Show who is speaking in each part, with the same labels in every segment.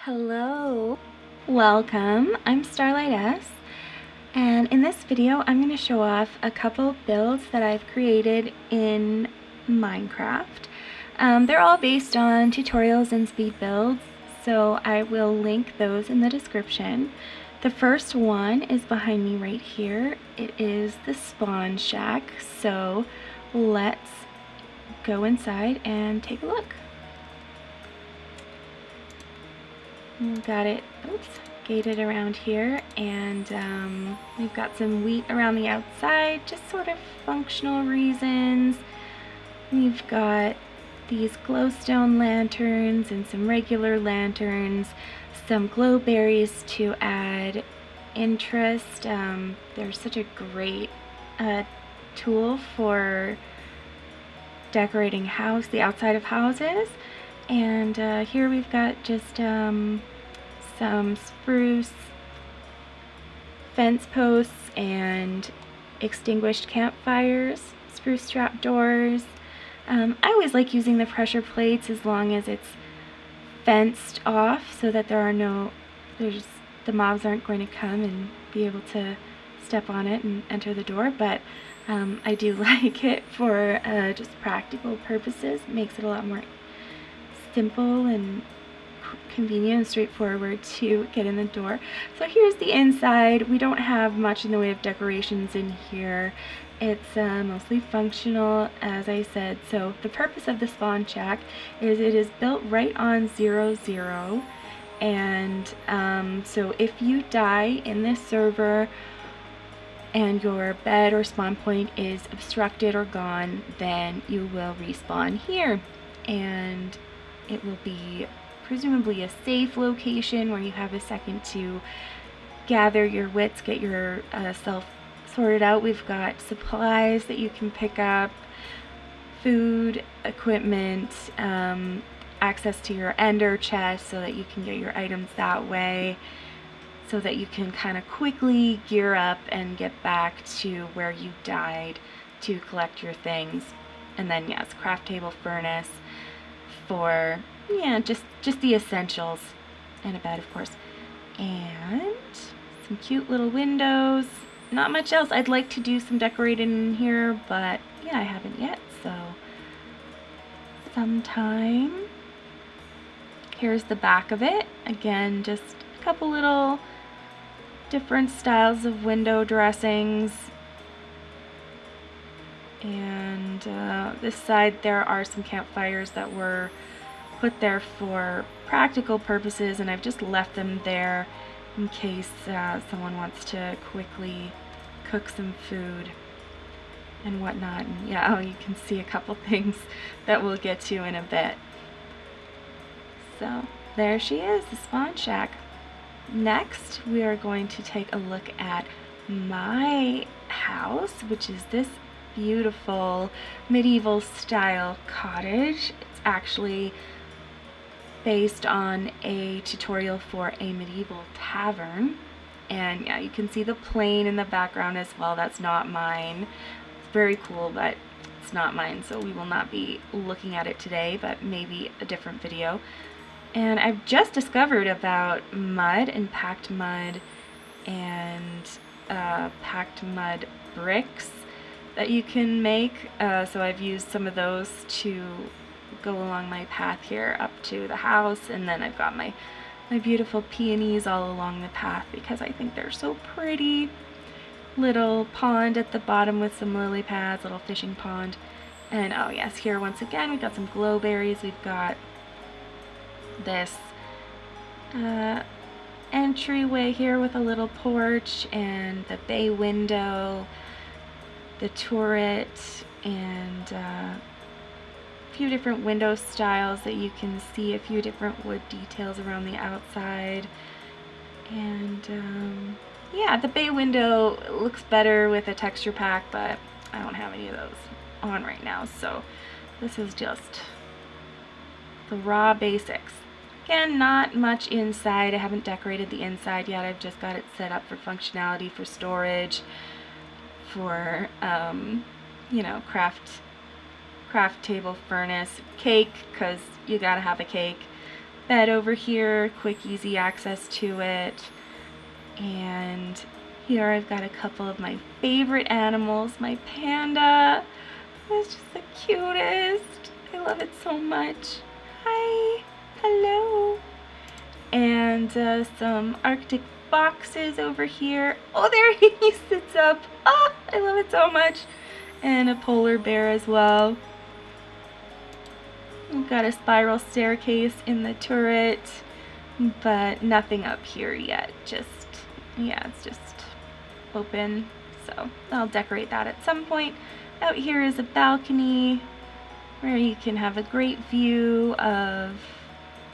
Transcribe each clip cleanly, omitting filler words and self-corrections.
Speaker 1: Hello, welcome. I'm Starlight S, and in this video I'm going to show off a couple builds that I've created in Minecraft. They're all based on tutorials and speed builds, so I will link those in the description. The first one is behind me right here. It is the spawn shack, so let's go inside and take a look. Got it, gated around here, and we've got some wheat around the outside, just sort of functional reasons. We've got these glowstone lanterns and some regular lanterns, some glow berries to add interest. They're such a great tool for decorating the outside of houses. And here we've got just some spruce fence posts and extinguished campfires, spruce trap doors. I always like using the pressure plates as long as it's fenced off so that the mobs aren't going to come and be able to step on it and enter the door, but I do like it for just practical purposes. It makes it a lot more simple and convenient and straightforward to get in the door. So here's the inside. We don't have much in the way of decorations in here. It's mostly functional, as I said. So the purpose of the spawn shack is it is built right on 0, and so if you die in this server and your bed or spawn point is obstructed or gone, then you will respawn here, and it will be presumably a safe location where you have a second to gather your wits, get yourself sorted out. We've got supplies that you can pick up, food, equipment, access to your ender chest so that you can get your items that way, so that you can kind of quickly gear up and get back to where you died to collect your things. And then yes, craft table, furnace for just the essentials, and a bed of course, and some cute little windows. Not much else. I'd like to do some decorating in here, but yeah, I haven't yet, so sometime. Here's the back of it. Again, just a couple little different styles of window dressings. And this side there are some campfires that were put there for practical purposes, and I've just left them there in case someone wants to quickly cook some food and whatnot. And yeah, you can see a couple things that we'll get to in a bit. So there she is, the spawn shack. Next, we are going to take a look at my house, which is this beautiful medieval style cottage. It's actually based on a tutorial for a medieval tavern, and yeah, you can see the plane in the background as well. That's not mine. It's very cool, but it's not mine, so we will not be looking at it today, but maybe a different video. And I've just discovered about mud and packed mud and packed mud bricks that you can make, so I've used some of those to go along my path here up to the house, and then I've got my beautiful peonies all along the path because I think they're so pretty. Little pond at the bottom with some lily pads, little fishing pond. And oh yes, here once again we've got some glow berries. We've got this entryway here with a little porch and the bay window, the turret, and a few different window styles that you can see, a few different wood details around the outside. And yeah, the bay window looks better with a texture pack, but I don't have any of those on right now, so this is just the raw basics. Again, not much inside. I haven't decorated the inside yet. I've just got it set up for functionality, for storage, for you know, craft table, furnace, cake, because you gotta have a cake. bed over here, quick, easy access to it. And here I've got a couple of my favorite animals. My panda is just the cutest. I love it so much. Hi, hello. And some Arctic foxes over here. Oh, there he sits up. Oh, I love it so much. And a polar bear as well. We've got a spiral staircase in the turret, but nothing up here yet. Yeah, it's just open. So I'll decorate that at some point. Out here is a balcony where you can have a great view of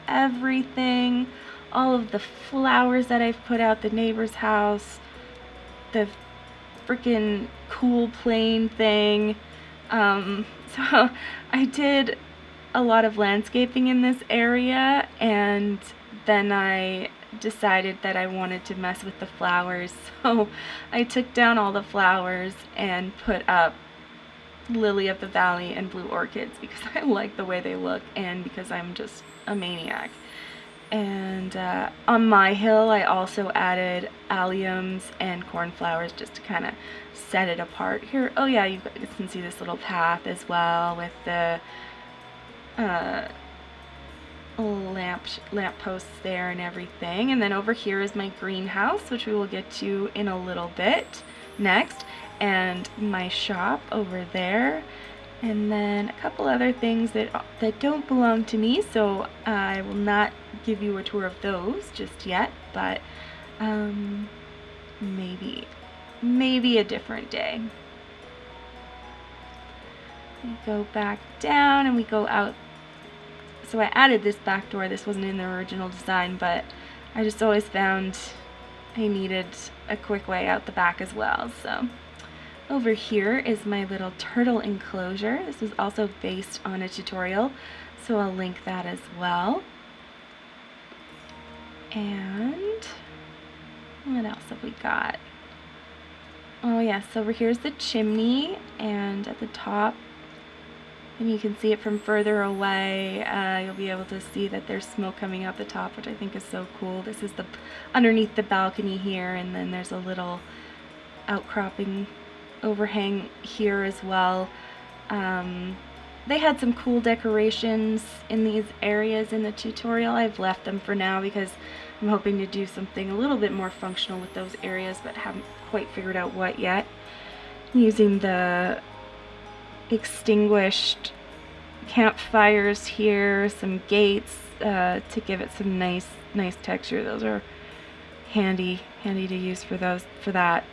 Speaker 1: everything. All of the flowers that I've put out the neighbor's house, the freaking cool plane thing. So I did a lot of landscaping in this area, and then I decided that I wanted to mess with the flowers. So I took down all the flowers and put up lily of the valley and blue orchids because I like the way they look and because I'm just a maniac. And on my hill I also added alliums and cornflowers just to kind of set it apart. Here, oh yeah, you can see this little path as well with the lamp posts there and everything. And then over here is my greenhouse, which we will get to in a little bit next, and my shop over there, and then a couple other things that don't belong to me, so I will not give you a tour of those just yet, but maybe a different day. We go back down and we go out. So I added this back door. This wasn't in the original design, but I just always found I needed a quick way out the back as well. So over here is my little turtle enclosure. This was also based on a tutorial, so I'll link that as well. And what else have we got? Oh yes, over here's the chimney, and at the top, and you can see it from further away, you'll be able to see that there's smoke coming out the top, which I think is so cool. This is the underneath the balcony here, and then there's a little outcropping overhang here as well. They had some cool decorations in these areas in the tutorial. I've left them for now because I'm hoping to do something a little bit more functional with those areas, but haven't quite figured out what yet. Using the extinguished campfires here, some gates to give it some nice texture. Those are handy to use for that.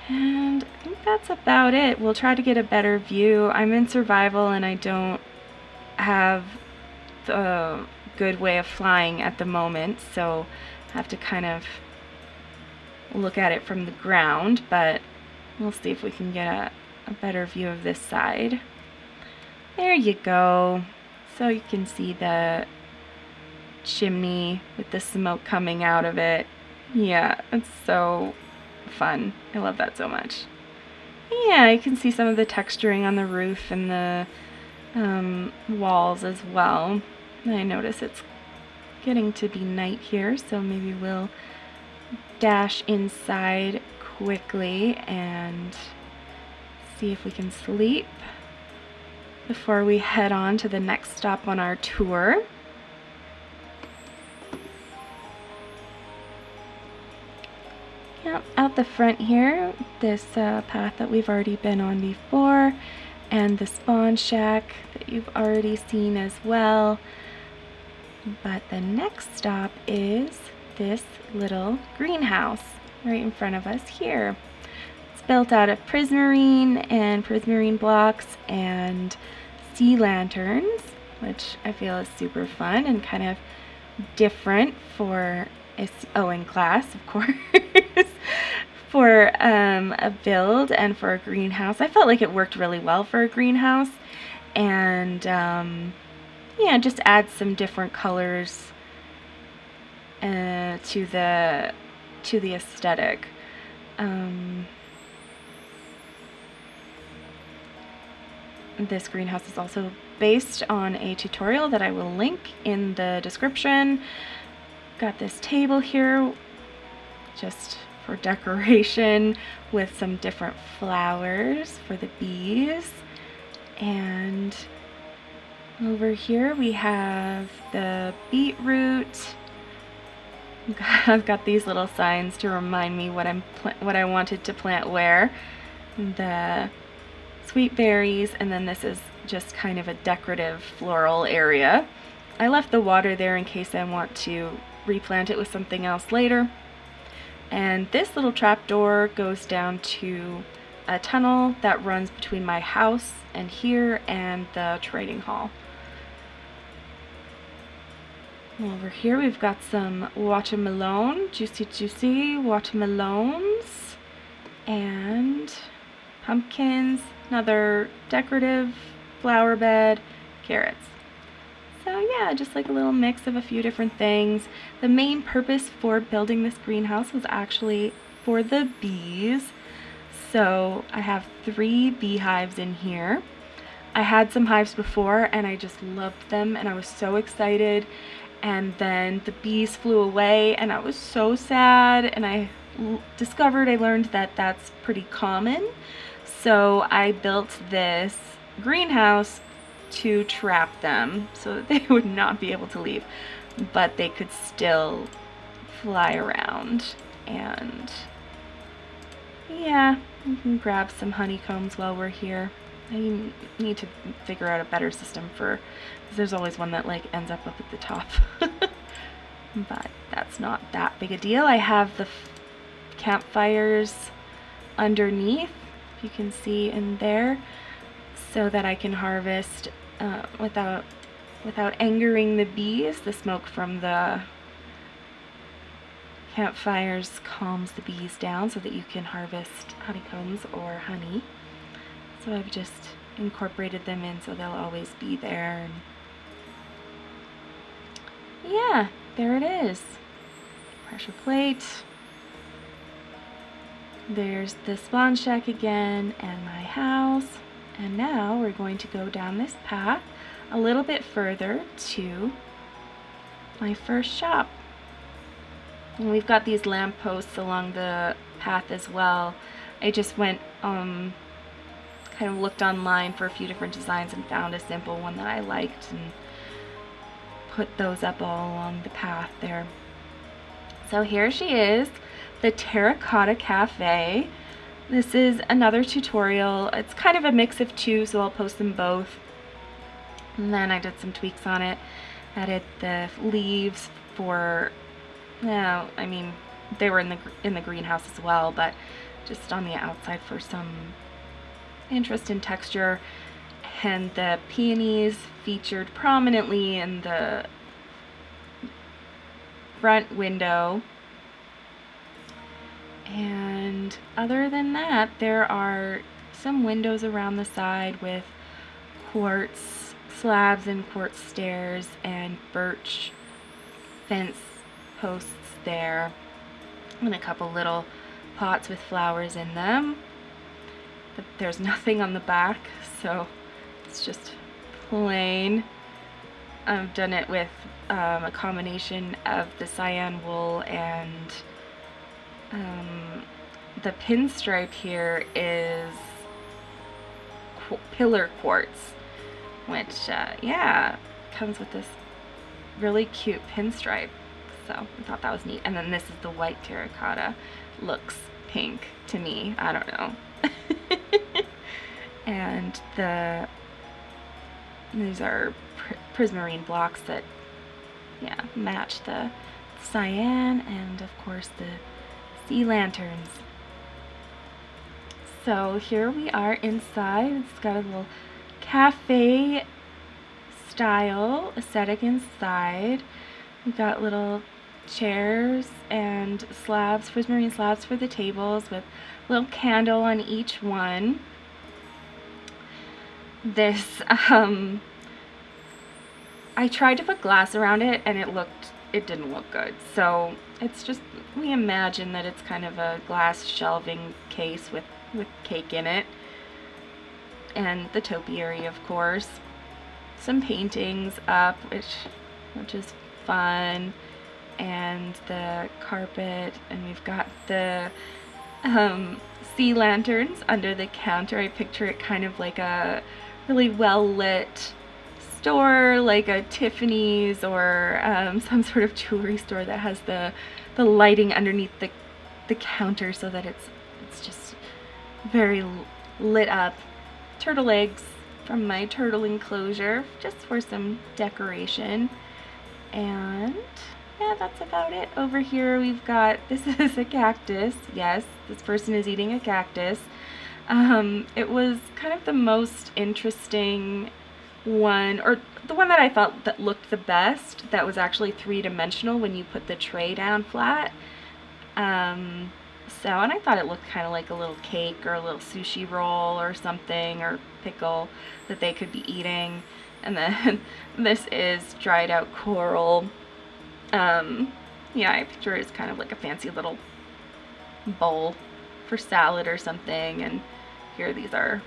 Speaker 1: And I think that's about it. We'll try to get a better view. I'm in survival and I don't have the good way of flying at the moment, so I have to kind of look at it from the ground, but we'll see if we can get a better view of this side. There you go. So you can see the chimney with the smoke coming out of it. Yeah, it's so fun. I love that so much. Yeah, you can see some of the texturing on the roof and the walls as well. And I notice it's getting to be night here, so maybe we'll dash inside quickly and see if we can sleep before we head on to the next stop on our tour. Yep, out the front here, this path that we've already been on before, and the spawn shack that you've already seen as well. But the next stop is this little greenhouse right in front of us here. It's built out of prismarine and prismarine blocks and sea lanterns, which I feel is super fun and kind of different for in class, of course, for a build and for a greenhouse. I felt like it worked really well for a greenhouse, and yeah, just add some different colors to the aesthetic. This greenhouse is also based on a tutorial that I will link in the description. Got this table here just for decoration with some different flowers for the bees. And over here we have the beetroot. I've got these little signs to remind me what I wanted to plant where. The sweet berries, and then this is just kind of a decorative floral area. I left the water there in case I want to replant it with something else later. And this little trapdoor goes down to a tunnel that runs between my house and here and the trading hall. Over here we've got some watermelon, juicy watermelons, and pumpkins, another decorative flower bed, carrots. So yeah, just like a little mix of a few different things. The main purpose for building this greenhouse was actually for the bees. So I have 3 beehives in here. I had some hives before and I just loved them and I was so excited. And then the bees flew away and I was so sad, and I learned that that's pretty common. So I built this greenhouse to trap them so that they would not be able to leave, but they could still fly around. And yeah, we can grab some honeycombs while we're here. I need to figure out a better system because there's always one that like ends up at the top. But that's not that big a deal. I have the campfires underneath, if you can see in there, so that I can harvest without angering the bees. The smoke from the campfires calms the bees down so that you can harvest honeycombs or honey. So I've just incorporated them in so they'll always be there. And yeah, there it is. Pressure plate. There's the spawn shack again and my house. And now we're going to go down this path a little bit further to my first shop. And we've got these lampposts along the path as well. I just went kind of looked online for a few different designs and found a simple one that I liked and put those up all along the path there. So here she is, the Terracotta Cafe. This is another tutorial. It's kind of a mix of two, so I'll post them both. And then I did some tweaks on it. Added the leaves for, no, I mean, they were in the greenhouse as well, but just on the outside for some interest in texture. And the peonies featured prominently in the front window. And other than that, there are some windows around the side with quartz slabs and quartz stairs and birch fence posts there, and a couple little pots with flowers in them. There's nothing on the back, so it's just plain. I've done it with a combination of the cyan wool and the pinstripe here is pillar quartz, which yeah, comes with this really cute pinstripe. So I thought that was neat. And then this is the white terracotta. Looks pink to me. I don't know. And these are prismarine blocks that, yeah, match the cyan, and of course the sea lanterns. So here we are inside. It's got a little cafe style aesthetic inside. We've got little chairs and slabs, prismarine slabs for the tables with a little candle on each one. This, I tried to put glass around it and it didn't look good. So it's just, we imagine that it's kind of a glass shelving case with cake in it. And the topiary, of course. some paintings up, which is fun, and the carpet, and we've got the sea lanterns under the counter. I picture it kind of like a really well lit store, like a Tiffany's or some sort of jewelry store that has the lighting underneath the counter, so that it's just very lit up. Turtle eggs from my turtle enclosure, just for some decoration. And yeah, that's about it. Over here we've got, this is a cactus. Yes, this person is eating a cactus. It was kind of the most interesting one, or the one that I thought that looked the best, that was actually three-dimensional when you put the tray down flat. And I thought it looked kind of like a little cake or a little sushi roll or something, or pickle that they could be eating. And then this is dried out coral. Yeah, I picture it as kind of like a fancy little bowl for salad or something. And here, these are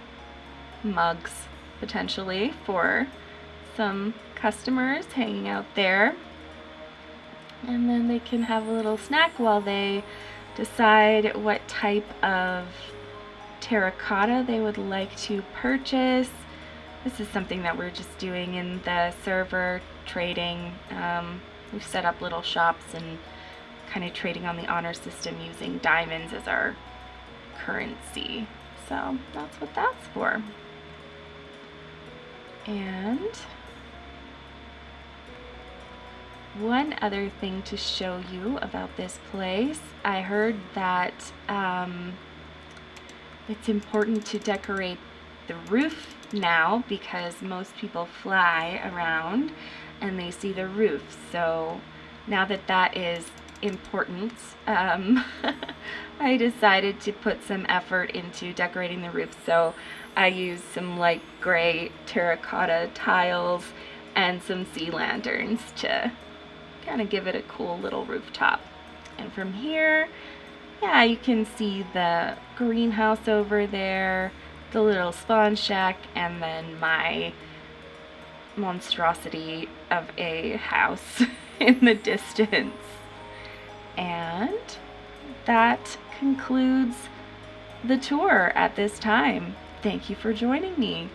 Speaker 1: mugs potentially for some customers hanging out there. And then they can have a little snack while they decide what type of terracotta they would like to purchase. This is something that we're just doing in the server, trading. We've set up little shops and kind of trading on the honor system using diamonds as our currency. So that's what that's for. And one other thing to show you about this place, I heard that it's important to decorate the roof now, because most people fly around and they see the roof. So now that that is important, I decided to put some effort into decorating the roof. So I used some light gray terracotta tiles and some sea lanterns to kind of give it a cool little rooftop. And from here, yeah, you can see the greenhouse over there, the little spawn shack, and then my monstrosity of a house in the distance. And that concludes the tour at this time. Thank you for joining me.